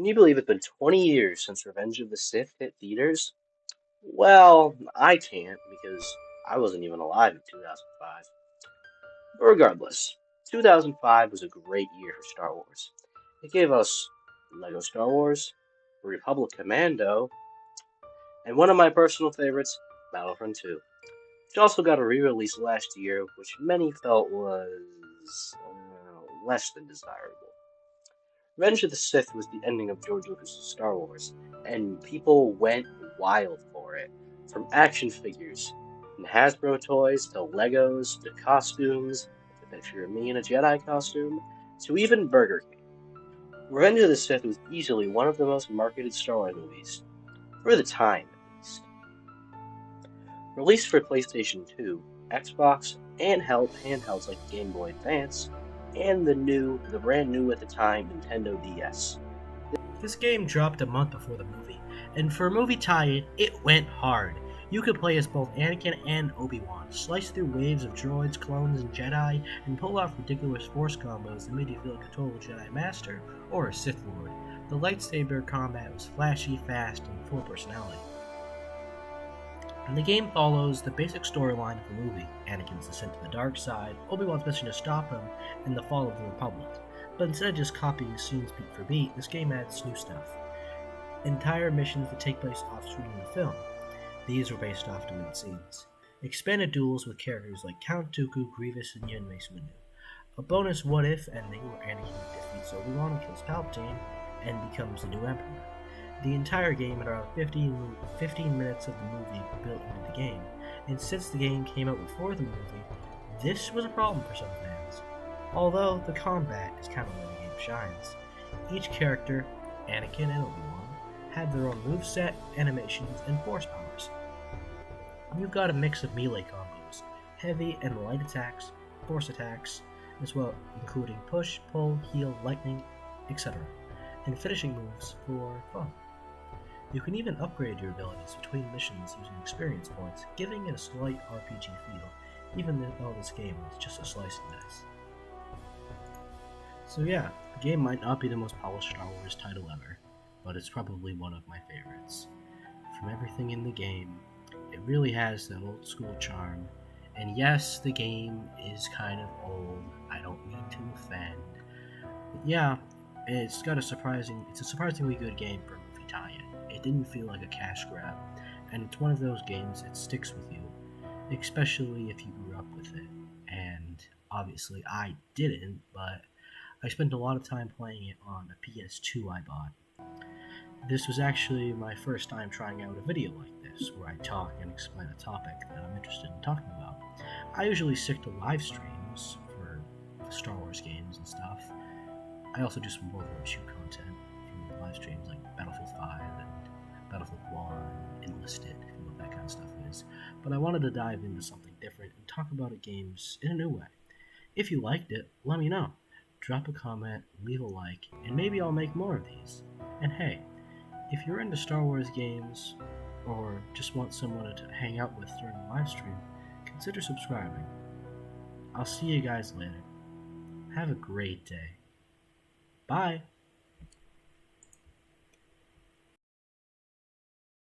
Can you believe it's been 20 years since Revenge of the Sith hit theaters? Well, I can't because I wasn't even alive in 2005. But regardless, 2005 was a great year for Star Wars. It gave us Lego Star Wars, Republic Commando, and one of my personal favorites, Battlefront 2. Which also got a re-release last year, which many felt was less than desirable. Revenge of the Sith was the ending of George Lucas' Star Wars, and people went wild for it. From action figures and Hasbro toys to Legos to costumes, like a picture of me in a Jedi costume, to even Burger King. Revenge of the Sith was easily one of the most marketed Star Wars movies, for the time at least. Released for PlayStation 2, Xbox, and handhelds like the Game Boy Advance, and the brand new at the time Nintendo DS. This game dropped a month before the movie, and for a movie tie-in, it went hard. You could play as both Anakin and Obi-Wan, slice through waves of droids, clones, and Jedi, and pull off ridiculous force combos that made you feel like a total Jedi Master or a Sith Lord. The lightsaber combat was flashy, fast, and full of personality. And the game follows the basic storyline of the movie, Anakin's descent to the dark side, Obi-Wan's mission to stop him, and the fall of the Republic. But instead of just copying scenes beat for beat, this game adds new stuff. Entire missions that take place off-screen in the film. These were based off deleted scenes. Expanded duels with characters like Count Dooku, Grievous, and Yen Mace Windu. A bonus what-if ending where Anakin defeats Obi-Wan and kills Palpatine, and becomes the new Emperor. The entire game had around 15 minutes of the movie built into the game, and since the game came out before the movie, this was a problem for some fans. Although the combat is kind of where the game shines. Each character, Anakin and Obi-Wan, had their own moveset, animations, and force powers. You've got a mix of melee combos, heavy and light attacks, force attacks, as well including push, pull, heal, lightning, etc., and finishing moves for fun. You can even upgrade your abilities between missions using experience points, giving it a slight RPG feel, even though this game is just a slice and dice. So yeah, the game might not be the most polished Star Wars title ever, but it's probably one of my favorites. From everything in the game, it really has that old school charm, and yes, the game is kind of old, I don't mean to offend, but yeah, it's a surprisingly good game for a movie tie-in. It didn't feel like a cash grab, and it's one of those games that sticks with you, especially if you grew up with it. And obviously I didn't, but I spent a lot of time playing it on a PS2 I bought. This was actually my first time trying out a video like this, where I talk and explain a topic that I'm interested in talking about. I usually stick to live streams for Star Wars games and stuff. I also do some World War II content for live streams like Battlefield 5 and Battlefield 1, Enlisted, if you know what that kind of stuff is. But I wanted to dive into something different and talk about games in a new way. If you liked it, let me know. Drop a comment, leave a like, and maybe I'll make more of these. And hey, if you're into Star Wars games, or just want someone to hang out with during a live stream, consider subscribing. I'll see you guys later. Have a great day. Bye!